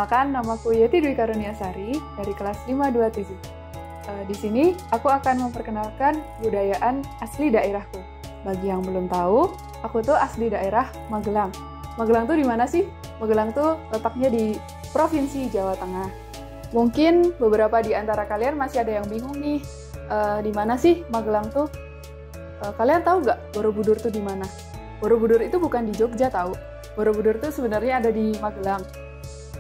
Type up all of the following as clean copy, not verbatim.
Perkenalkan, namaku Yeti Dwi Karuniasari dari kelas 527. Di sini aku akan memperkenalkan kebudayaan asli daerahku. Bagi yang belum tahu, aku tuh asli daerah Magelang. Magelang tuh di mana sih? Magelang tuh letaknya di Provinsi Jawa Tengah. Mungkin beberapa di antara kalian masih ada yang bingung nih, di mana sih Magelang tuh? Kalian tahu nggak Borobudur tuh di mana? Borobudur itu bukan di Jogja tahu. Borobudur tuh sebenarnya ada di Magelang,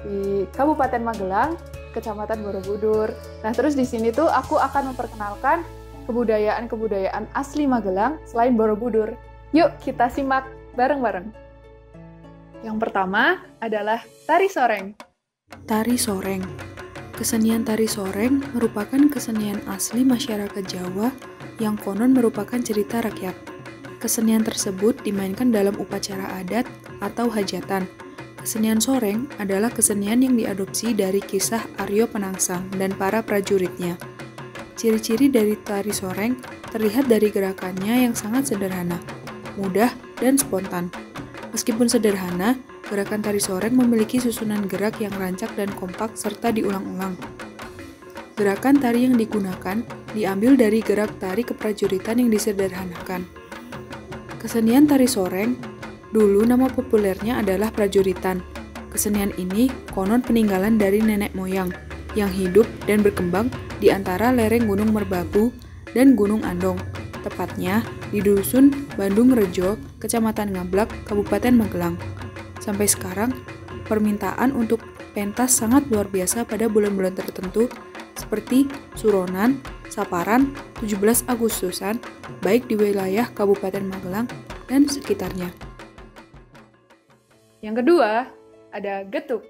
di Kabupaten Magelang, Kecamatan Borobudur. Nah, terus di sini tuh aku akan memperkenalkan kebudayaan-kebudayaan asli Magelang selain Borobudur. Yuk kita simak bareng-bareng. Yang pertama adalah tari soreng. Tari soreng. Kesenian tari soreng merupakan kesenian asli masyarakat Jawa yang konon merupakan cerita rakyat. Kesenian tersebut dimainkan dalam upacara adat atau hajatan. Kesenian soreng adalah kesenian yang diadopsi dari kisah Aryo Penangsang dan para prajuritnya. Ciri-ciri dari tari soreng terlihat dari gerakannya yang sangat sederhana, mudah, dan spontan. Meskipun sederhana, gerakan tari soreng memiliki susunan gerak yang rancak dan kompak serta diulang-ulang. Gerakan tari yang digunakan diambil dari gerak tari keprajuritan yang disederhanakan. Kesenian tari soreng dulu nama populernya adalah prajuritan. Kesenian ini konon peninggalan dari nenek moyang yang hidup dan berkembang di antara lereng Gunung Merbabu dan Gunung Andong, tepatnya di Dusun Bandung Rejo, Kecamatan Ngablak, Kabupaten Magelang. Sampai sekarang, permintaan untuk pentas sangat luar biasa pada bulan-bulan tertentu seperti Suronan, Saparan, 17 Agustusan, baik di wilayah Kabupaten Magelang dan sekitarnya. Yang kedua, ada getuk.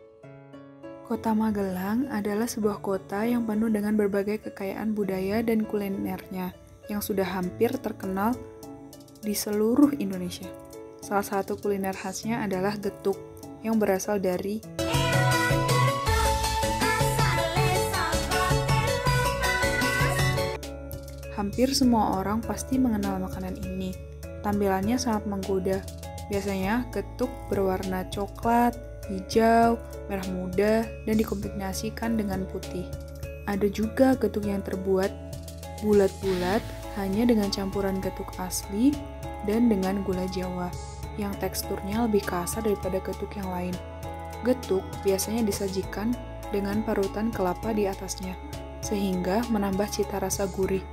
Kota Magelang adalah sebuah kota yang penuh dengan berbagai kekayaan budaya dan kulinernya yang sudah hampir terkenal di seluruh Indonesia. Salah satu kuliner khasnya adalah getuk yang berasal dari hampir semua orang pasti mengenal makanan ini. Tampilannya sangat menggoda. Biasanya getuk berwarna coklat, hijau, merah muda, dan dikombinasikan dengan putih. Ada juga getuk yang terbuat bulat-bulat hanya dengan campuran getuk asli dan dengan gula Jawa, yang teksturnya lebih kasar daripada getuk yang lain. Getuk biasanya disajikan dengan parutan kelapa di atasnya, sehingga menambah cita rasa gurih.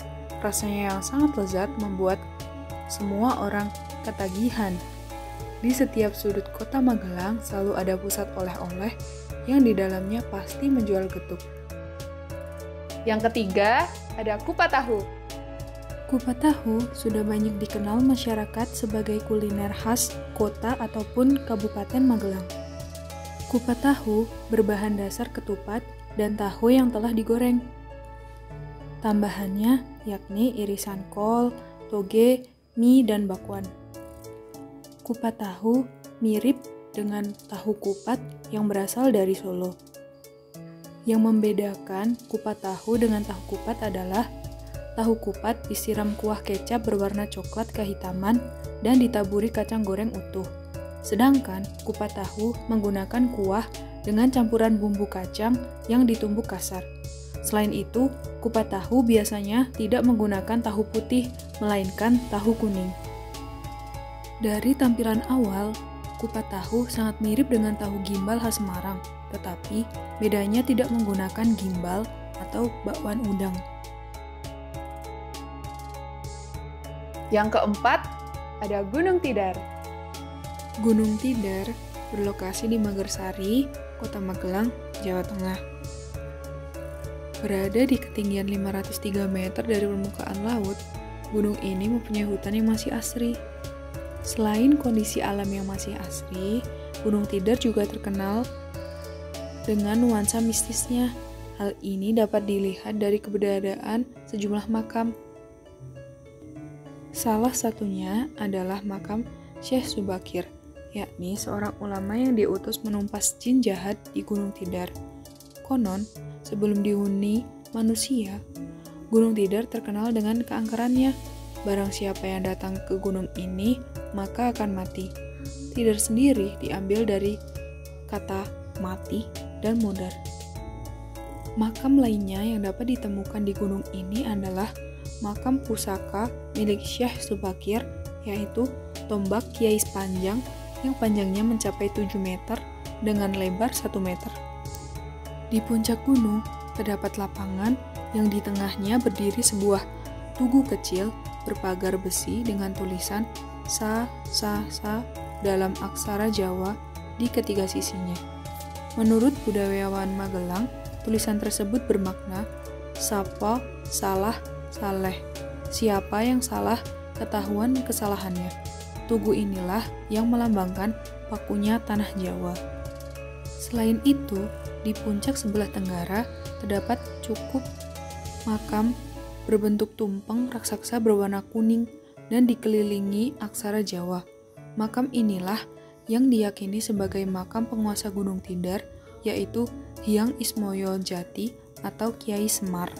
Rasanya yang sangat lezat membuat semua orang ketagihan. Di setiap sudut kota Magelang selalu ada pusat oleh-oleh yang di dalamnya pasti menjual getuk. Yang ketiga, ada kupat tahu. Kupat tahu sudah banyak dikenal masyarakat sebagai kuliner khas kota ataupun Kabupaten Magelang. Kupat tahu berbahan dasar ketupat dan tahu yang telah digoreng. Tambahannya yakni irisan kol, toge, mie, dan bakwan. Kupat tahu mirip dengan tahu kupat yang berasal dari Solo. Yang membedakan kupat tahu dengan tahu kupat adalah tahu kupat disiram kuah kecap berwarna coklat kehitaman dan ditaburi kacang goreng utuh. Sedangkan kupat tahu menggunakan kuah dengan campuran bumbu kacang yang ditumbuk kasar. Selain itu, kupat tahu biasanya tidak menggunakan tahu putih, melainkan tahu kuning. Dari tampilan awal, kupat tahu sangat mirip dengan tahu gimbal khas Semarang, tetapi bedanya tidak menggunakan gimbal atau bakwan udang. Yang keempat, ada Gunung Tidar. Gunung Tidar berlokasi di Magersari, Kota Magelang, Jawa Tengah. Berada di ketinggian 503 meter dari permukaan laut, gunung ini mempunyai hutan yang masih asri. Selain kondisi alam yang masih asri, Gunung Tidar juga terkenal dengan nuansa mistisnya. Hal ini dapat dilihat dari keberadaan sejumlah makam. Salah satunya adalah makam Syekh Subakir, yakni seorang ulama yang diutus menumpas jin jahat di Gunung Tidar. Konon, sebelum dihuni manusia, Gunung Tidar terkenal dengan keangkerannya. Barang siapa yang datang ke gunung ini, maka akan mati. Tidar sendiri diambil dari kata mati dan modern. Makam lainnya yang dapat ditemukan di gunung ini adalah makam pusaka milik Syekh Subakir, yaitu tombak Kiai Sepanjang yang panjangnya mencapai 7 meter dengan lebar 1 meter. Di puncak gunung terdapat lapangan yang di tengahnya berdiri sebuah tugu kecil berpagar besi dengan tulisan sa dalam aksara Jawa di ketiga sisinya. Menurut budayawan Magelang, tulisan tersebut bermakna sapa, salah, saleh. Siapa yang salah, ketahuan kesalahannya. Tugu inilah yang melambangkan pakunya tanah Jawa. Selain itu, di puncak sebelah tenggara terdapat cukup makam berbentuk tumpeng raksasa berwarna kuning dan dikelilingi aksara Jawa. Makam inilah yang diyakini sebagai makam penguasa Gunung Tidar, yaitu Hyang Ismoyo Jati atau Kiai Semar.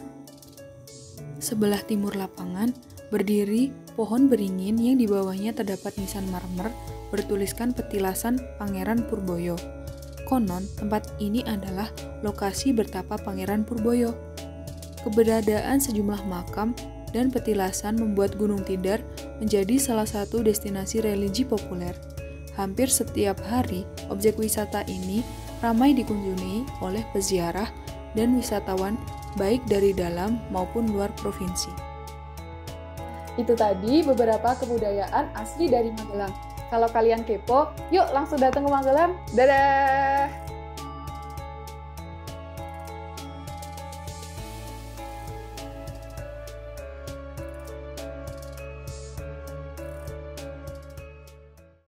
Sebelah timur lapangan berdiri pohon beringin yang di bawahnya terdapat nisan marmer bertuliskan petilasan Pangeran Purboyo. Konon, tempat ini adalah lokasi bertapa Pangeran Purboyo. Keberadaan sejumlah makam dan petilasan membuat Gunung Tidar menjadi salah satu destinasi religi populer. Hampir setiap hari, objek wisata ini ramai dikunjungi oleh peziarah dan wisatawan baik dari dalam maupun luar provinsi. Itu tadi beberapa kebudayaan asli dari Magelang. Kalau kalian kepo, yuk langsung datang ke Magelang. Dadah!